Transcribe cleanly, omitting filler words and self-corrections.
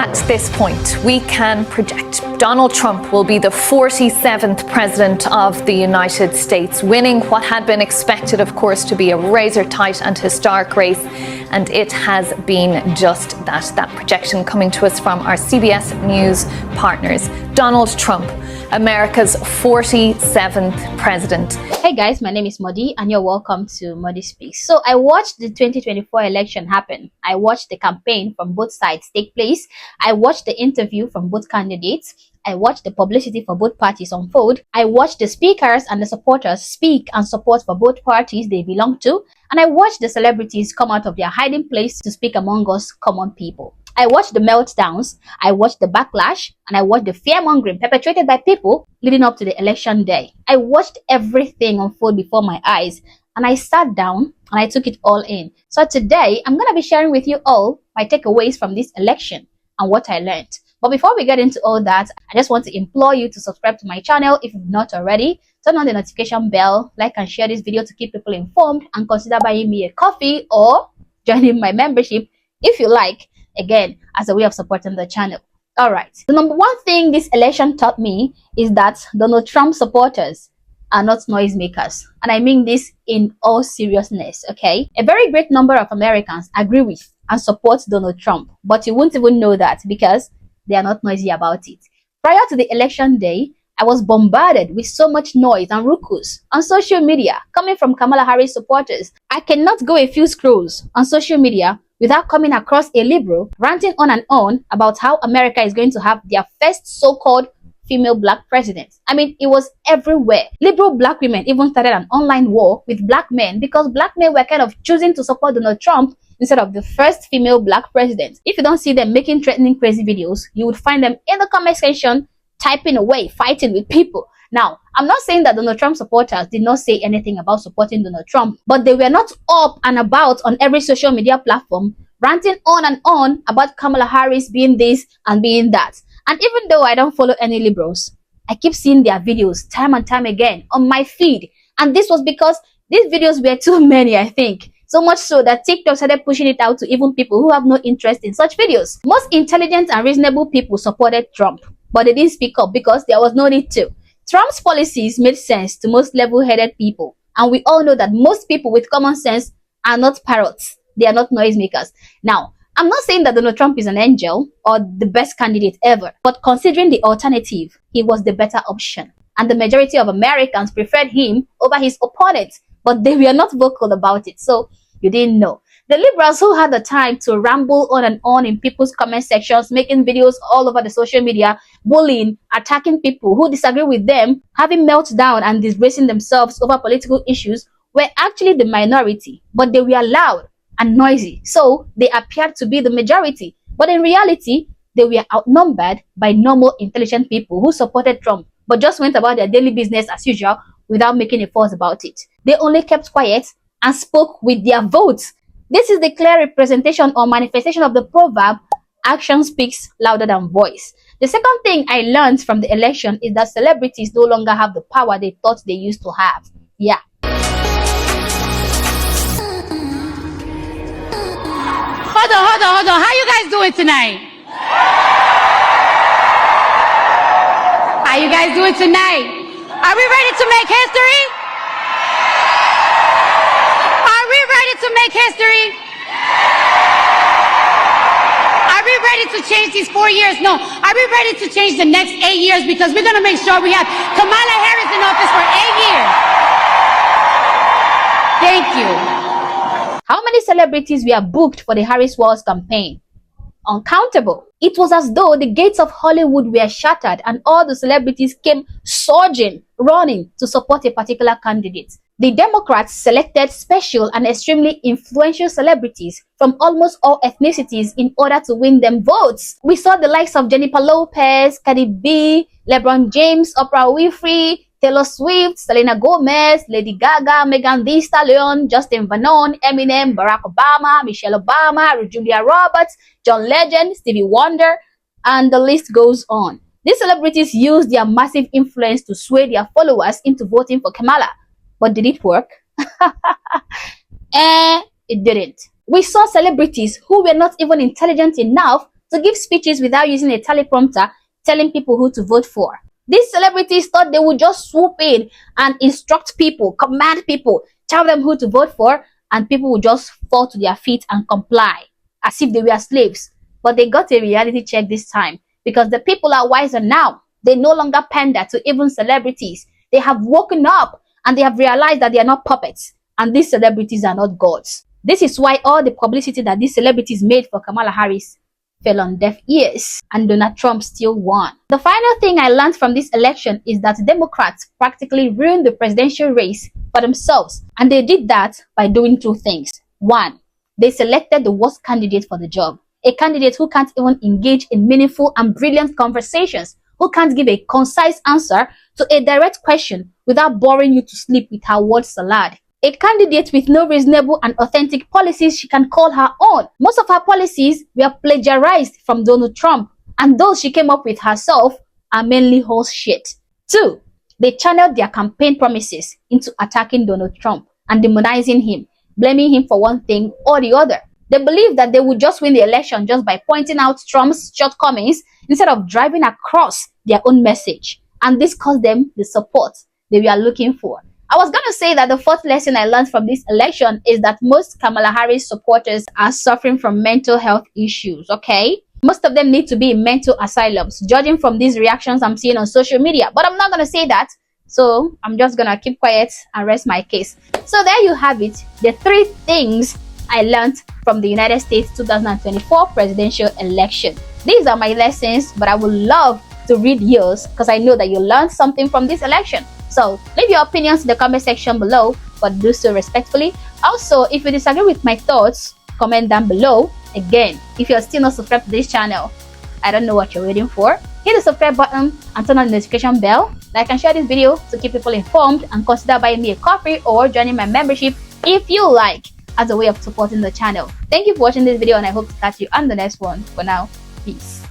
At this point, we can project Donald Trump will be the 47th president of the United States, winning what had been expected, of course, to be a razor-tight and historic race. And it has been just that. That projection coming to us from our CBS News partners. Donald Trump, America's 47th president. Hey guys, my name is Modi and you're welcome to Modi Speaks. So I watched the 2024 election happen. I watched the campaign from both sides take place. I watched the interview from both candidates. I watched the publicity for both parties unfold. I watched the speakers and the supporters speak and support for both parties they belong to. And I watched the celebrities come out of their hiding place to speak among us common people. I watched the meltdowns, I watched the backlash, and I watched the fear-mongering perpetrated by people leading up to the election day. I watched everything unfold before my eyes, and I sat down and I took it all in. So today, I'm going to be sharing with you all my takeaways from this election and what I learned. But before we get into all that, I just want to implore you to subscribe to my channel if you've not already. Turn on the notification bell, like and share this video to keep people informed, and consider buying me a coffee or joining my membership if you like, again, as a way of supporting the channel. All right. The number one thing this election taught me is that Donald Trump supporters are not noisemakers. And I mean this in all seriousness, okay? A very great number of Americans agree with and support Donald Trump, but you won't even know that because they are not noisy about it. Prior to the election day, I was bombarded with so much noise and ruckus on social media coming from Kamala Harris supporters. I cannot go a few scrolls on social media without coming across a liberal ranting on and on about how America is going to have their first so-called female black president. I mean, it was everywhere. Liberal black women even started an online war with black men because black men were kind of choosing to support Donald Trump instead of the first female black president. If you don't see them making threatening crazy videos, you would find them in the comment section typing away, fighting with people. Now, I'm not saying that Donald Trump supporters did not say anything about supporting Donald Trump, but they were not up and about on every social media platform ranting on and on about Kamala Harris being this and being that. And even though I don't follow any liberals, I keep seeing their videos time and time again on my feed. And this was because these videos were too many, I think. So much so that TikTok started pushing it out to even people who have no interest in such videos. Most intelligent and reasonable people supported Trump, but they didn't speak up because there was no need to. Trump's policies made sense to most level-headed people, and we all know that most people with common sense are not parrots. They are not noisemakers. Now, I'm not saying that Donald Trump is an angel or the best candidate ever, but considering the alternative, he was the better option. And the majority of Americans preferred him over his opponent, but they were not vocal about it, so you didn't know. The liberals who had the time to ramble on and on in people's comment sections, making videos all over the social media, bullying, attacking people who disagree with them, having meltdown and disgracing themselves over political issues, were actually the minority, but they were loud and noisy, so they appeared to be the majority. But in reality, they were outnumbered by normal, intelligent people who supported Trump, but just went about their daily business as usual without making a fuss about it. They only kept quiet and spoke with their votes. This is the clear representation or manifestation of the proverb, action speaks louder than voice. The second thing I learned from the election is that celebrities no longer have the power they thought they used to have. Yeah. Hold on. How you guys doing tonight? How you guys doing tonight? Are we ready to make history? Are we ready to make history? Are we ready to change these 4 years? No. Are we ready to change the next 8 years? Because we're going to make sure we have Kamala Harris in office for 8 years. Thank you. How many celebrities were booked for the Harris Walz campaign? Uncountable. It was as though the gates of Hollywood were shattered and all the celebrities came surging, running to support a particular candidate. The Democrats selected special and extremely influential celebrities from almost all ethnicities in order to win them votes. We saw the likes of Jennifer Lopez, Cardi B, LeBron James, Oprah Winfrey, Taylor Swift, Selena Gomez, Lady Gaga, Megan Thee Stallion, Justin Vernon, Eminem, Barack Obama, Michelle Obama, Julia Roberts, John Legend, Stevie Wonder, and the list goes on. These celebrities used their massive influence to sway their followers into voting for Kamala. But did it work? It didn't. We saw celebrities who were not even intelligent enough to give speeches without using a teleprompter, telling people who to vote for. These celebrities thought they would just swoop in and instruct people, command people, tell them who to vote for, and people would just fall to their feet and comply as if they were slaves. But they got a reality check this time, because the people are wiser now. They no longer pander to even celebrities. They have woken up and they have realized that they are not puppets, and these celebrities are not gods. This is why all the publicity that these celebrities made for Kamala Harris fell on deaf ears, and Donald Trump still won. The final thing I learned from this election is that Democrats practically ruined the presidential race for themselves, and they did that by doing two things. One, they selected the worst candidate for the job, a candidate who can't even engage in meaningful and brilliant conversations, who can't give a concise answer to a direct question without boring you to sleep with her word salad. A candidate with no reasonable and authentic policies she can call her own. Most of her policies were plagiarized from Donald Trump, and those she came up with herself are mainly horse shit. Two, they channeled their campaign promises into attacking Donald Trump and demonizing him, blaming him for one thing or the other. They believed that they would just win the election just by pointing out Trump's shortcomings instead of driving across their own message. And this caused them the support they were looking for. I was going to say that the fourth lesson I learned from this election is that most Kamala Harris supporters are suffering from mental health issues, okay? Most of them need to be in mental asylums, judging from these reactions I'm seeing on social media. But I'm not going to say that, so I'm just going to keep quiet and rest my case. So there you have it, the 3 things I learned from the United States 2024 presidential election. These are my lessons, but I would love to read yours because I know that you learned something from this election. So leave your opinions in the comment section below, but do so respectfully. Also, if you disagree with my thoughts, comment down below. Again, if you're still not subscribed to this channel, I don't know what you're waiting for. Hit the subscribe button and turn on the notification bell. Like and share this video to keep people informed, and consider buying me a coffee or joining my membership if you like, as a way of supporting the channel. Thank you for watching this video, and I hope to catch you on the next one. For now, peace.